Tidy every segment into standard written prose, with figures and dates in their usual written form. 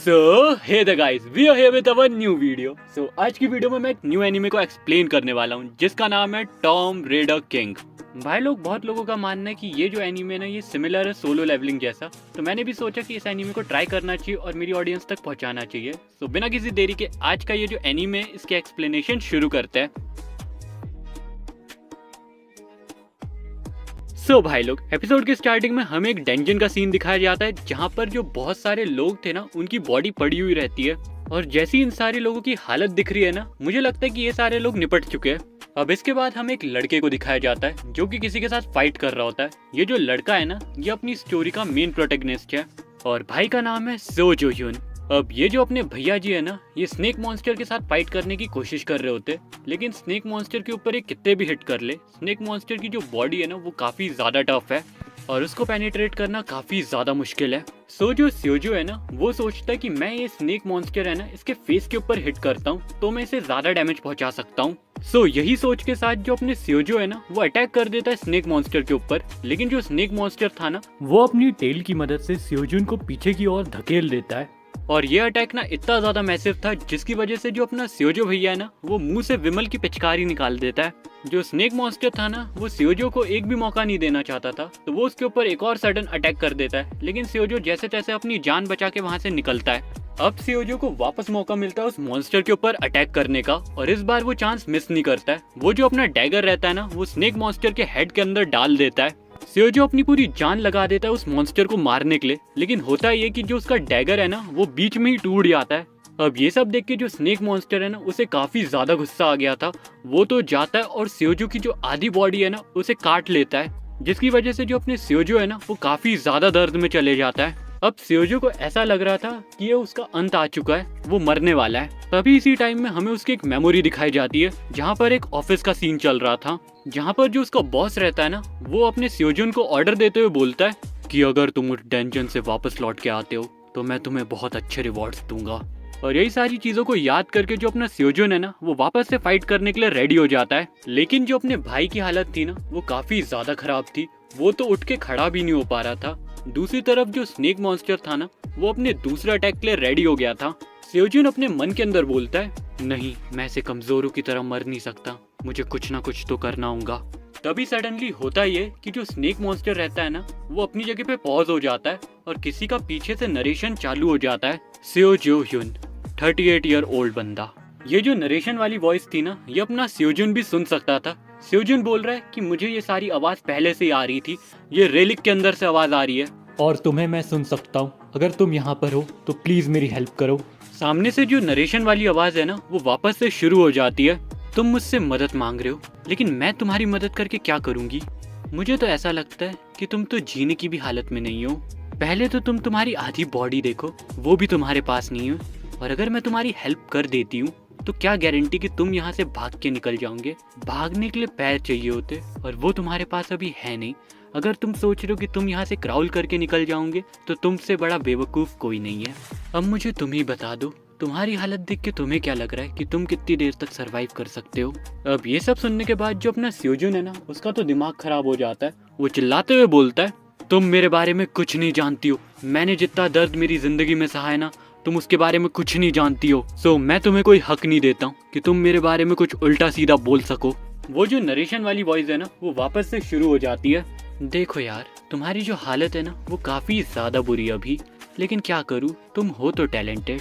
Hey the guys, we are here with our new video. आज की video में मैं एक न्यू एनीमे को एक्सप्लेन करने वाला हूँ जिसका नाम है टॉम रेडर किंग। भाई लोग, बहुत लोगों का मानना है कि ये जो एनीमे ना ये सिमिलर है सोलो लेवलिंग जैसा, तो मैंने भी सोचा कि इस एनीमे को ट्राई करना चाहिए और मेरी ऑडियंस तक पहुंचाना चाहिए। बिना किसी देरी के आज का ये जो एनीमे है इसके एक्सप्लेनेशन शुरू करते हैं। भाई लोग, एपिसोड के स्टार्टिंग में हमें एक डंजन का सीन दिखाया जाता है जहाँ पर जो बहुत सारे लोग थे ना उनकी बॉडी पड़ी हुई रहती है, और जैसी इन सारे लोगों की हालत दिख रही है ना, मुझे लगता है कि ये सारे लोग निपट चुके हैं। अब इसके बाद हमें एक लड़के को दिखाया जाता है जो कि किसी के साथ फाइट कर रहा होता है। ये जो लड़का है ना, ये अपनी स्टोरी का मेन प्रोटैगनिस्ट है और भाई का नाम है सो जो ह्यून। अब ये जो अपने भैया जी है ना, ये स्नेक मॉन्स्टर के साथ फाइट करने की कोशिश कर रहे होते, लेकिन स्नेक मॉन्स्टर के ऊपर ये कितने भी हिट कर ले, स्नेक मॉन्स्टर की जो बॉडी है ना वो काफी ज्यादा टफ है और उसको पेनिट्रेट करना काफी ज्यादा मुश्किल है। जो स्योजो है ना, वो सोचता है कि मैं ये स्नेक मॉन्स्टर है ना इसके फेस के ऊपर हिट करता हूँ तो मैं इसे ज्यादा डैमेज पहुंचा सकता हूँ। यही सोच के साथ जो अपने स्योजो है ना वो अटैक कर देता है स्नेक मॉन्स्टर के ऊपर, लेकिन जो स्नेक मॉन्स्टर था ना वो अपनी टेल की मदद से स्योजुन को पीछे की ओर धकेल देता है और ये अटैक ना इतना ज्यादा मैसिव था जिसकी वजह से जो अपना स्योजो भैया है ना वो मुंह से विमल की पिचकारी निकाल देता है। जो स्नेक मॉन्स्टर था ना वो स्योजो को एक भी मौका नहीं देना चाहता था, तो वो उसके ऊपर एक और सडन अटैक कर देता है, लेकिन स्योजो जैसे तैसे अपनी जान बचा के वहां से निकलता है। अब स्योजो को वापस मौका मिलता है उस मॉन्स्टर के ऊपर अटैक करने का, और इस बार वो चांस मिस नहीं करता है। वो जो अपना डैगर रहता है ना वो स्नेक मॉन्स्टर के हेड के अंदर डाल देता है। स्योजो अपनी पूरी जान लगा देता है उस मॉन्स्टर को मारने के लिए, लेकिन होता ये कि जो उसका डैगर है ना वो बीच में ही टूट जाता है। अब ये सब देख के जो स्नेक मॉन्स्टर है ना उसे काफी ज्यादा गुस्सा आ गया था। वो तो जाता है और स्योजो की जो आधी बॉडी है ना उसे काट लेता है, जिसकी वजह से जो अपने स्योजो है ना वो काफी ज्यादा दर्द में चले जाता है। अब स्योजो को ऐसा लग रहा था कि ये उसका अंत आ चुका है, वो मरने वाला है। तभी इसी टाइम में हमें उसकी एक मेमोरी दिखाई जाती है जहाँ पर एक ऑफिस का सीन चल रहा था, जहाँ पर जो उसका बॉस रहता है ना वो अपने स्योजुन को ऑर्डर देते हुए बोलता है कि अगर तुम उस डंजन से वापस लौट के आते हो तो मैं तुम्हें बहुत अच्छे रिवॉर्ड्स दूंगा। और यही सारी चीजों को याद करके जो अपना स्योजुन है ना वो वापस से फाइट करने के लिए रेडी हो जाता है, लेकिन जो अपने भाई की हालत थी ना वो काफी ज्यादा खराब थी। वो तो उठ के खड़ा भी नहीं हो पा रहा था। दूसरी तरफ जो स्नेक मॉन्स्टर था ना वो अपने दूसरे अटैक के लिए रेडी हो गया था। स्योजुन अपने मन के अंदर बोलता है, नहीं, मैं ऐसे कमजोरों की तरह मर नहीं सकता, मुझे कुछ ना कुछ तो करना होगा। तभी सडनली होता ये कि जो स्नेक मॉन्स्टर रहता है ना वो अपनी जगह पे पॉज हो जाता है और किसी का पीछे से नरेशन चालू हो जाता है। सो जो ह्यून, 38 ईयर ओल्ड बंदा। ये जो नरेशन वाली वॉइस थी ना ये अपना स्योजुन भी सुन सकता था। स्योजुन बोल रहा है कि मुझे ये सारी आवाज पहले से ही आ रही थी, ये रेलिक के अंदर से आवाज आ रही है और तुम्हें मैं सुन सकता हूँ, अगर तुम यहाँ पर हो तो प्लीज मेरी हेल्प करो। सामने से जो नरेशन वाली आवाज है ना वो वापस से शुरू हो जाती है। तुम मुझसे मदद मांग रहे हो, लेकिन मैं तुम्हारी मदद करके क्या करूंगी? मुझे तो ऐसा लगता है कि तुम तो जीने की भी हालत में नहीं हो। पहले तो तुम तुम्हारी आधी बॉडी देखो, वो भी तुम्हारे पास नहीं है, और अगर मैं तुम्हारी हेल्प कर देती हूँ तो क्या गारंटी कि तुम यहाँ से भाग के निकल जाओगे? भागने के लिए पैर चाहिए होते और वो तुम्हारे पास अभी है नहीं। अगर तुम सोच रहे हो कि तुम यहाँ से क्राउल करके निकल जाओगे तो तुमसे बड़ा बेवकूफ कोई नहीं है। अब मुझे तुम ही बता दो, तुम्हारी हालत देख के तुम्हें क्या लग रहा है कि तुम कितनी देर तक सरवाइव कर सकते हो? अब ये सब सुनने के बाद जो अपना स्योजुन है ना उसका तो दिमाग खराब हो जाता है। वो चिल्लाते हुए बोलता है, तुम मेरे बारे में कुछ नहीं जानती हो, मैंने जितना दर्द मेरी जिंदगी में सहा है ना तुम उसके बारे में कुछ नहीं जानती हो। मैं तुम्हें कोई हक नहीं देता हूँ कि तुम मेरे बारे में कुछ उल्टा सीधा बोल सको। वो जो नरेशन वाली वॉइस है ना वो वापस से शुरू हो जाती है। देखो यार, तुम्हारी जो हालत है ना वो काफी ज्यादा बुरी है अभी, लेकिन क्या करूँ, तुम हो तो टैलेंटेड,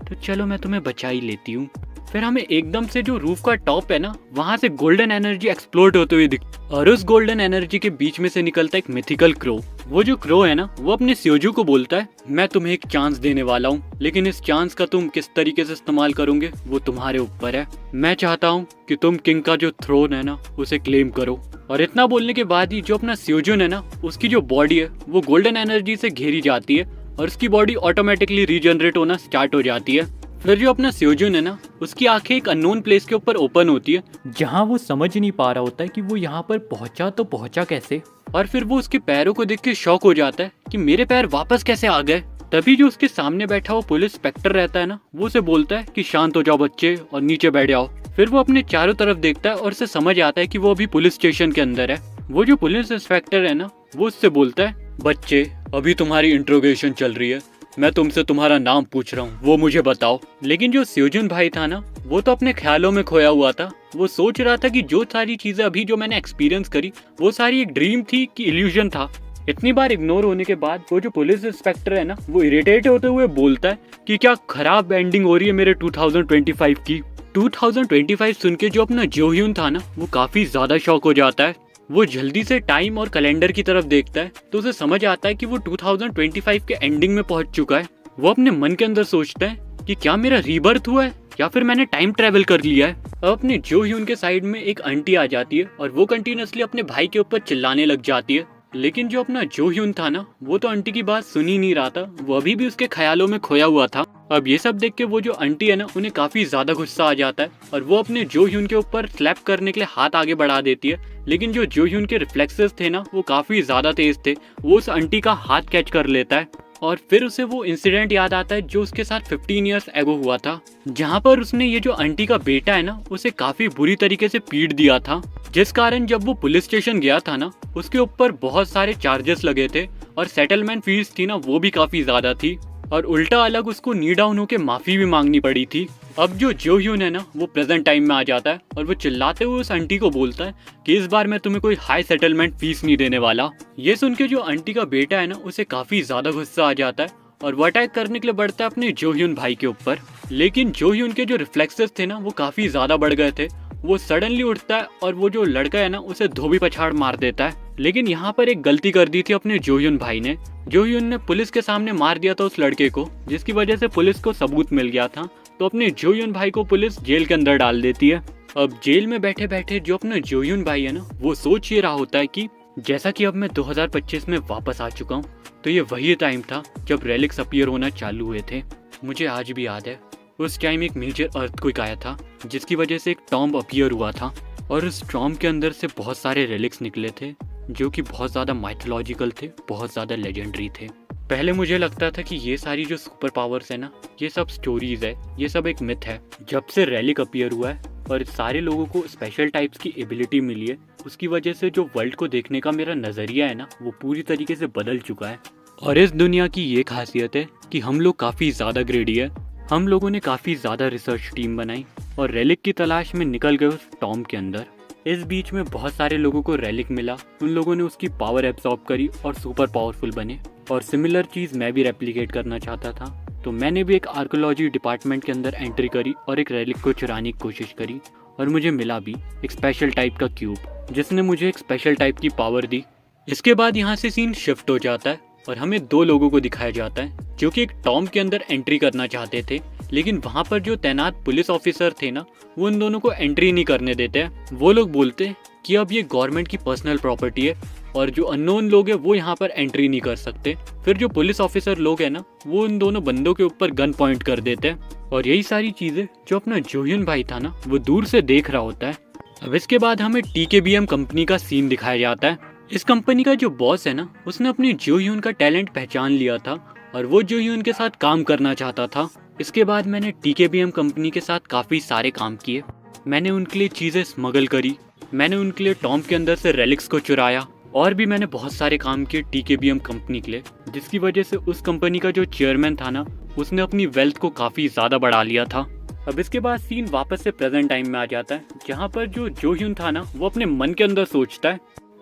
तो चलो मैं तुम्हें बचा ही लेती हूँ। फिर हमें एकदम से जो रूफ का टॉप है ना वहाँ से गोल्डन एनर्जी एक्सप्लोड होते हुए दिख, और उस गोल्डन एनर्जी के बीच में से निकलता है एक मिथिकल क्रो। वो जो क्रो है ना वो अपने स्योजो को बोलता है, मैं तुम्हें एक चांस देने वाला हूँ, लेकिन इस चांस का तुम किस तरीके से इस्तेमाल करोगे वो तुम्हारे ऊपर है। मैं चाहता हूँ कि तुम किंग का जो थ्रोन है ना उसे क्लेम करो। और इतना बोलने के बाद ही जो अपना स्योजुन है ना उसकी जो बॉडी है वो गोल्डन एनर्जी से घेरी जाती है और उसकी बॉडी ऑटोमेटिकली रीजनरेट होना स्टार्ट हो जाती है। फिर जो अपना स्योजुन है ना उसकी आंखें एक अननोन प्लेस के ऊपर ओपन होती है, जहाँ वो समझ नहीं पा रहा होता है कि वो यहाँ पर पहुंचा तो पहुंचा कैसे। और फिर वो उसके पैरों को देख के शॉक हो जाता है कि मेरे पैर वापस कैसे आ गए। तभी जो उसके सामने बैठा वो पुलिस इंस्पेक्टर रहता है ना वो उसे बोलता है कि शांत हो जाओ बच्चे और नीचे बैठ जाओ। फिर वो अपने चारों तरफ देखता है और उसे समझ आता है कि वो अभी पुलिस स्टेशन के अंदर है। वो जो पुलिस इंस्पेक्टर है ना वो उससे बोलता है, बच्चे अभी तुम्हारी इंट्रोगेशन चल रही है, मैं तुमसे तुम्हारा नाम पूछ रहा हूँ, वो मुझे बताओ। लेकिन जो स्योजुन भाई था ना, वो तो अपने ख्यालों में खोया हुआ था। वो सोच रहा था कि जो सारी चीजें अभी जो मैंने एक्सपीरियंस करी वो सारी एक ड्रीम थी कि इल्यूजन था। इतनी बार इग्नोर होने के बाद वो जो पुलिस इंस्पेक्टर है ना, वो इरिटेट होते हुए बोलता है कि क्या खराब एंडिंग हो रही है मेरे 2025 की। 2025 सुन के जो अपना जो ह्यून था ना, वो काफी ज्यादा शॉक हो जाता है। वो जल्दी से टाइम और कैलेंडर की तरफ देखता है तो उसे समझ आता है कि वो 2025 के एंडिंग में पहुंच चुका है। वो अपने मन के अंदर सोचता है कि क्या मेरा रीबर्थ हुआ है या फिर मैंने टाइम ट्रेवल कर लिया है। अब अपने जो ह्यून के साइड में एक आंटी आ जाती है और वो कंटिन्यूअसली अपने भाई के ऊपर चिल्लाने लग जाती है। लेकिन जो अपना जो ह्यून था ना, वो तो आंटी की बात सुन ही नहीं रहा था, वो अभी भी उसके ख्यालों में खोया हुआ था। अब ये सब देख के वो जो आंटी है ना, उन्हें काफी ज्यादा गुस्सा आ जाता है और वो अपने जो ह्यून के ऊपर स्लैप करने के लिए हाथ आगे बढ़ा देती है। लेकिन जो जो ह्यून के रिफ्लेक्सेस थे ना, वो काफी ज्यादा तेज थे। वो उस आंटी का हाथ कैच कर लेता है और फिर उसे वो इंसिडेंट याद आता है जो उसके साथ 15 इयर्स एगो हुआ था, जहाँ पर उसने ये जो आंटी का बेटा है ना, उसे काफी बुरी तरीके से पीट दिया था। जिस कारण जब वो पुलिस स्टेशन गया था ना, उसके ऊपर बहुत सारे चार्जेस लगे थे और सेटलमेंट फीस थी ना, वो भी काफी ज्यादा थी। और उल्टा अलग उसको नी डाउन होकर माफी भी मांगनी पड़ी थी। अब जो जो ह्यून है ना, वो प्रेजेंट टाइम में आ जाता है और वो चिल्लाते हुए उस आंटी को बोलता है कि इस बार मैं तुम्हें कोई हाई सेटलमेंट फीस नहीं देने वाला। ये सुन के जो आंटी का बेटा है ना, उसे काफी ज्यादा गुस्सा आ जाता है और वो अटैक करने के लिए बढ़ता है अपने जो ह्यून भाई के ऊपर। लेकिन जो ह्यून के जो रिफ्लेक्सेस थे ना, वो काफी ज्यादा बढ़ गए थे। वो सडनली उठता है और वो जो लड़का है ना, उसे धोबी पछाड़ मार देता है। लेकिन यहाँ पर एक गलती कर दी थी अपने जो ह्यून भाई ने। जो ह्यून ने पुलिस के सामने मार दिया था उस लड़के को, जिसकी वजह से पुलिस को सबूत मिल गया था। तो अपने जो ह्यून भाई को पुलिस जेल के अंदर डाल देती है। अब जेल में बैठे बैठे जो अपना जो ह्यून भाई है ना, वो सोच ये रहा होता है कि जैसा कि अब मैं 2025 में वापस आ चुका हूँ, तो ये वही टाइम था जब रेलिक्स अपीयर होना चालू हुए थे। मुझे आज भी याद है, उस टाइम एक मेजर अर्थक्वेक आया था, जिसकी वजह से एक टॉम्ब अपीयर हुआ था और उस टॉम्ब के अंदर से बहुत सारे रेलिक्स निकले थे जो कि बहुत ज़्यादा माइथोलॉजिकल थे, बहुत ज़्यादा लेजेंडरी थे। पहले मुझे लगता था कि ये सारी जो सुपर पावर्स है ना, ये सब स्टोरीज है, ये सब एक मिथ है। जब से रेलिक अपीयर हुआ है और सारे लोगों को स्पेशल टाइप्स की एबिलिटी मिली है, उसकी वजह से जो वर्ल्ड को देखने का मेरा नज़रिया है ना, वो पूरी तरीके से बदल चुका है। और इस दुनिया की ये खासियत है कि हम लोग काफ़ी ज़्यादा ग्रेडी है। हम लोगों ने काफ़ी ज़्यादा रिसर्च टीम बनाई और रेलिक की तलाश में निकल गए उस टॉम्ब के अंदर। इस बीच में बहुत सारे लोगों को रेलिक मिला, उन लोगों ने उसकी पावर एब्सॉर्ब करी और सुपर पावरफुल बने। और सिमिलर चीज़ मैं भी रेप्लिकेट करना चाहता था, तो मैंने भी एक आर्कोलॉजी डिपार्टमेंट के अंदर एंट्री करी और एक रेलिक को चुराने की कोशिश करी और मुझे मिला भी एक स्पेशल टाइप का क्यूब, जिसने मुझे एक स्पेशल टाइप की पावर दी। इसके बाद यहाँ से सीन शिफ्ट हो जाता है और हमें दो लोगों को दिखाया जाता है जो कि एक टॉम्ब के अंदर एंट्री करना चाहते थे, लेकिन वहाँ पर जो तैनात पुलिस ऑफिसर थे ना, वो उन दोनों को एंट्री नहीं करने देते हैं। वो लोग बोलते हैं कि अब ये गवर्नमेंट की पर्सनल प्रॉपर्टी है और जो अननोन लोग हैं वो यहाँ पर एंट्री नहीं कर सकते। फिर जो पुलिस ऑफिसर लोग हैं ना, वो उन दोनों बंदों के ऊपर गन पॉइंट कर देते हैं और यही सारी चीज़ें जो अपना जो ह्यून भाई था ना, वो दूर से देख रहा होता है। अब इसके बाद हमें TKBM कंपनी का सीन दिखाया जाता है। इस कंपनी का जो बॉस है ना, उसने अपने जो ह्यून का टैलेंट पहचान लिया था और वो जो ह्यून के साथ काम करना चाहता था। इसके बाद मैंने TKBM कंपनी के साथ काफ़ी सारे काम किए। मैंने उनके लिए चीज़ें स्मगल करी, मैंने उनके लिए टॉम्ब के अंदर से रेलिक्स को चुराया और भी मैंने बहुत सारे काम किए TKBM कंपनी के लिए, जिसकी वजह से उस कंपनी का जो चेयरमैन था ना, उसने अपनी वेल्थ को काफ़ी ज़्यादा बढ़ा लिया था। अब इसके बाद सीन वापस से प्रेजेंट टाइम में आ जाता है, जहाँ पर जो ह्यून था ना, वो अपने मन के अंदर सोचता है,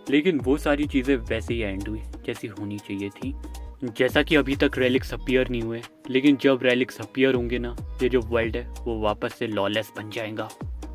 लेकिन वो सारी चीज़ें वैसे ही एंड हुई जैसी होनी चाहिए थी। जैसा कि अभी तक रेलिक्स अपीयर नहीं हुए, लेकिन जब रेलिक्स अपीयर होंगे ना, ये जो वर्ल्ड है वो वापस से लॉलेस बन जाएगा।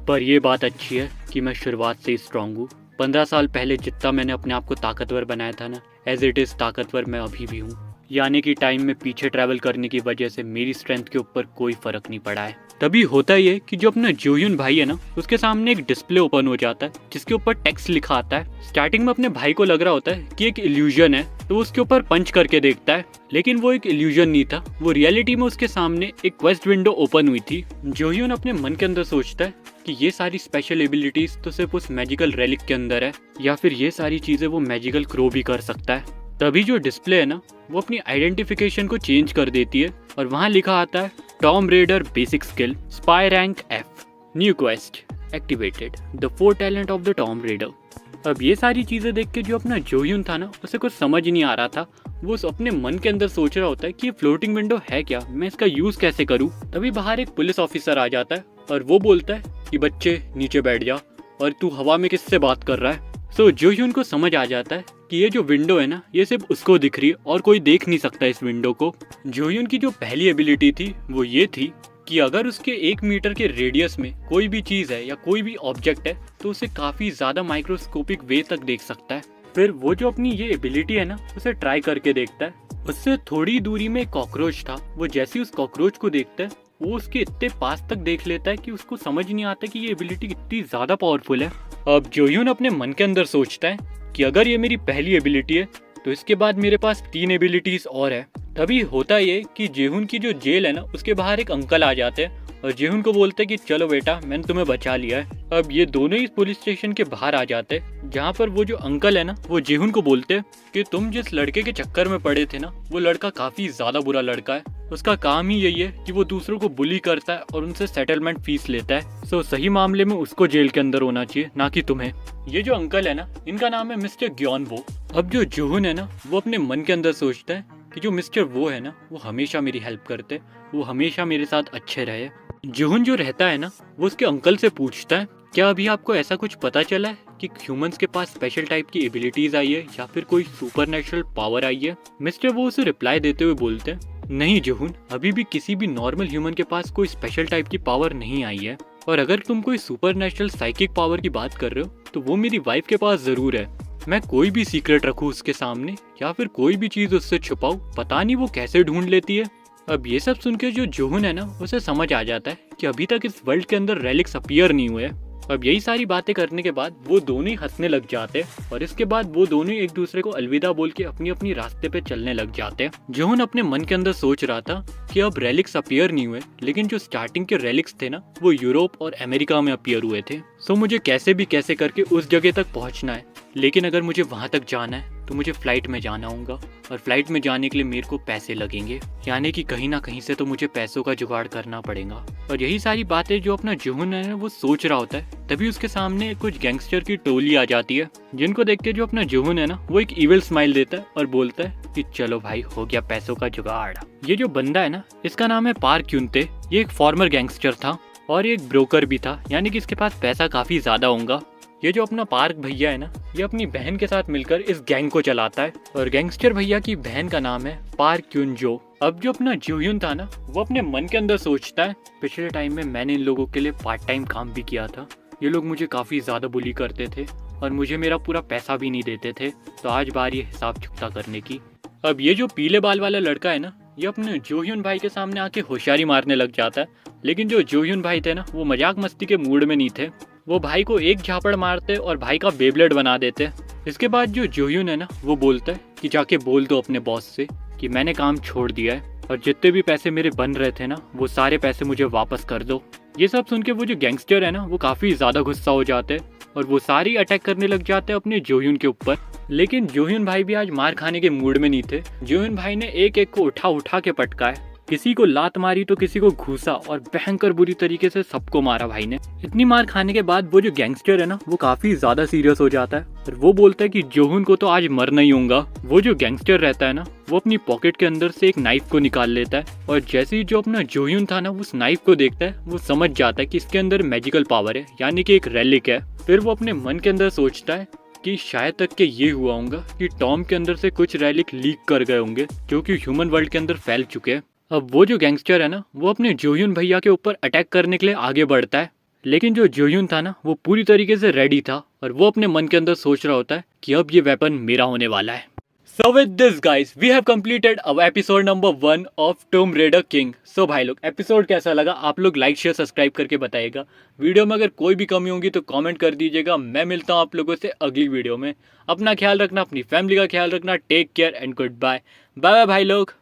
पर ये बात अच्छी है कि मैं शुरुआत से ही स्ट्रांग हूँ। 15 साल पहले जितना मैंने अपने आप को ताकतवर बनाया था ना, एज इट इज़ ताकतवर मैं अभी भी हूँ। यानी कि टाइम में पीछे ट्रैवल करने की वजह से मेरी स्ट्रेंथ के ऊपर कोई फर्क नहीं पड़ा है। तभी होता ही है कि जो अपना जो ह्यून भाई है ना, उसके सामने एक डिस्प्ले ओपन हो जाता है जिसके ऊपर टेक्स्ट लिखा आता है। स्टार्टिंग में अपने भाई को लग रहा होता है कि एक इल्यूजन है, तो उसके ऊपर पंच करके देखता है, लेकिन वो एक इल्यूजन नहीं था। वो रियलिटी में उसके सामने एक क्वेस्ट विंडो ओपन हुई थी। जो ह्यून अपने मन के अंदर सोचता है कि ये सारी स्पेशल एबिलिटीज तो सिर्फ उस मैजिकल रेलिक के अंदर है, या फिर ये सारी चीजें वो मैजिकल क्रो भी कर सकता है। तभी जो डिस्प्ले है ना, वो अपनी आइडेंटिफिकेशन को चेंज कर देती है और वहाँ लिखा आता है Tomb Raider basic skill spy rank F new quest activated the 4 talent of the Tomb Raider. अब ये सारी चीजें देख के जो अपना जोह्यून था ना, उसे कुछ समझ नहीं आ रहा था। वो अपने मन के अंदर सोच रहा होता है कि ये फ्लोटिंग विंडो है क्या, मैं इसका यूज कैसे करूँ। तभी बाहर एक पुलिस ऑफिसर आ जाता है और वो बोलता है कि बच्चे नीचे बैठ जा, और तू हवा में किससे बात कर रहा है। सो जोह्यून को समझ आ जाता है कि ये जो विंडो है ना, ये सिर्फ उसको दिख रही है और कोई देख नहीं सकता इस विंडो को। जोह्यून की जो पहली एबिलिटी थी वो ये थी कि अगर उसके 1 मीटर के रेडियस में कोई भी चीज़ है या कोई भी ऑब्जेक्ट है तो उसे काफ़ी ज़्यादा माइक्रोस्कोपिक वे तक देख सकता है। फिर वो जो अपनी ये एबिलिटी है ना, उसे ट्राई करके देखता है। उससे थोड़ी दूरी में एक कॉकरोच था, वो जैसे ही उस कॉकरोच को देखता है वो उसके इतने पास तक देख लेता है कि उसको समझ नहीं आता कि ये एबिलिटी कितनी ज़्यादा पावरफुल है। अब जोह्यून अपने मन के अंदर सोचता है कि अगर ये मेरी पहली एबिलिटी है तो इसके बाद मेरे पास 3 एबिलिटीज और है। तभी होता ये कि जेहुन की जो जेल है ना, उसके बाहर एक अंकल आ जाते हैं और जेहुन को बोलते हैं कि चलो बेटा, मैंने तुम्हें बचा लिया है। अब ये दोनों ही पुलिस स्टेशन के बाहर आ जाते हैं, जहाँ पर वो जो अंकल है ना, वो जेहुन को बोलते हैं कि तुम जिस लड़के के चक्कर में पड़े थे ना, वो लड़का काफी ज्यादा बुरा लड़का है। उसका काम ही यही है कि वो दूसरों को बुली करता है और उनसे सेटलमेंट फीस लेता है। सो सही मामले में उसको जेल के अंदर होना चाहिए, ना कि तुम्हें। ये जो अंकल है ना, इनका नाम है मिस्टर ग्योनवो। अब जो जोहुन है ना, वो अपने मन के अंदर सोचता है कि जो मिस्टर वो है ना, वो हमेशा मेरी हेल्प करते, वो हमेशा मेरे साथ अच्छे रहे। जोहुन जो रहता है ना, वो उसके अंकल से पूछता है क्या अभी आपको ऐसा कुछ पता चला है कि ह्यूमंस के पास स्पेशल टाइप की एबिलिटीज आई है या फिर कोई सुपरनेचुरल पावर आई है। मिस्टर वो उसे रिप्लाई देते हुए बोलते हैं नहीं जोहुन, अभी भी किसी भी नॉर्मल ह्यूमन के पास कोई स्पेशल टाइप की पावर नहीं आई है। और अगर तुम कोई सुपरनेचुरल साइकिक पावर की बात कर रहे हो तो वो मेरी वाइफ के पास जरूर है। मैं कोई भी सीक्रेट रखूं उसके सामने या फिर कोई भी चीज उससे छुपाऊं, पता नहीं वो कैसे ढूंढ लेती है। अब ये सब सुन के जो जोहुन है ना, उसे समझ आ जाता है कि अभी तक इस वर्ल्ड के अंदर रेलिक्स अपीयर नहीं हुए। अब यही सारी बातें करने के बाद वो दोनों ही हंसने लग जाते हैं और इसके बाद वो दोनों एक दूसरे को अलविदा बोल के अपनी अपनी रास्ते पे चलने लग जाते हैं। जोहुन अपने मन के अंदर सोच रहा था कि अब रेलिक्स अपीयर नहीं हुए, लेकिन जो स्टार्टिंग के रेलिक्स थे ना, वो यूरोप और अमेरिका में अपीयर हुए थे। सो मुझे कैसे भी कैसे करके उस जगह तक पहुंचना है, लेकिन अगर मुझे वहां तक जाना है तो मुझे फ्लाइट में जाना होगा और फ्लाइट में जाने के लिए मेरे को पैसे लगेंगे, यानी कि कहीं ना कहीं से तो मुझे पैसों का जुगाड़ करना पड़ेगा। और यही सारी बातें जो अपना जोहुन है वो सोच रहा होता है, तभी उसके सामने कुछ गैंगस्टर की टोली आ जाती है, जिनको देख के जो अपना जोहुन है ना, वो एक इविल स्माइल देता है और बोलता है कि चलो भाई, हो गया पैसों का जुगाड़। ये जो बंदा है ना, इसका नाम है पार्क क्यूनते। ये एक फॉर्मर गैंगस्टर था और एक ब्रोकर भी था, यानी कि इसके पास पैसा काफी ज्यादा होगा। ये जो अपना पार्क भैया है ना, ये अपनी बहन के साथ मिलकर इस गैंग को चलाता है और गैंगस्टर भैया की बहन का नाम है पार्क क्यूनजो। अब जो अपना जोह्यून था ना, वो अपने मन के अंदर सोचता है पिछले टाइम में मैंने इन लोगों के लिए पार्ट टाइम काम भी किया था, ये लोग मुझे काफी ज्यादा बुली करते थे और मुझे मेरा पूरा पैसा भी नहीं देते थे, तो आज बारी है हिसाब चुकता करने की। अब ये जो पीले बाल वाला लड़का है ना, ये अपने जोह्यून भाई के सामने आके होशियारी मारने लग जाता है, लेकिन जो जोह्यून भाई थे ना, वो मजाक मस्ती के मूड में नहीं थे। वो भाई को एक झापड़ मारते और भाई का बेब्लेड बना देते। इसके बाद जो जोह्यून है ना, वो बोलता है कि जाके बोल दो अपने बॉस से कि मैंने काम छोड़ दिया है और जितने भी पैसे मेरे बन रहे थे ना, वो सारे पैसे मुझे वापस कर दो। ये सब सुन के वो जो गैंगस्टर है ना, वो काफी ज्यादा गुस्सा हो जाते हैं और वो सारी अटैक करने लग जाते हैं अपने जोह्यून के ऊपर। लेकिन जोह्यून भाई भी आज मार खाने के मूड में नहीं थे। जोह्यून भाई ने एक एक को उठा उठा के पटकाए, किसी को लात मारी तो किसी को घूसा और भयंकर बुरी तरीके से सबको मारा भाई ने। इतनी मार खाने के बाद वो जो गैंगस्टर है ना, वो काफी ज्यादा सीरियस हो जाता है और वो बोलता है कि जोहुन को तो आज मरना ही होगा। वो जो गैंगस्टर रहता है ना, वो अपनी पॉकेट के अंदर से एक नाइफ को निकाल लेता है और जैसे ही जो अपना जोह्यून था ना, उस नाइफ को देखता है, वो समझ जाता है कि इसके अंदर मैजिकल पावर है, यानी कि एक रेलिक है। फिर वो अपने मन के अंदर सोचता है कि शायद तक के ये हुआ होगा कि टॉम के अंदर से कुछ रेलिक लीक कर गए होंगे जो कि ह्यूमन वर्ल्ड के अंदर फैल चुके हैं। अब वो जो गैंगस्टर है ना, वो अपने जोह्यून भैया के ऊपर अटैक करने के लिए आगे बढ़ता है, लेकिन जो जोह्यून था ना, वो पूरी तरीके से रेडी था और वो अपने मन के अंदर सोच रहा होता है कि अब ये वेपन मेरा होने वाला है। So with this guys, we have completed our episode number 1 of Tomb Raider King. So भाई लोग, एपिसोड कैसा लगा आप लोग लाइक शेयर सब्सक्राइब करके बताइएगा। वीडियो में अगर कोई भी कमी होगी तो कमेंट कर दीजिएगा। मैं मिलता हूँ आप लोगों से अगली वीडियो में। अपना ख्याल रखना, अपनी फैमिली का ख्याल रखना। Take care and good bye. Bye bye भाई लोग।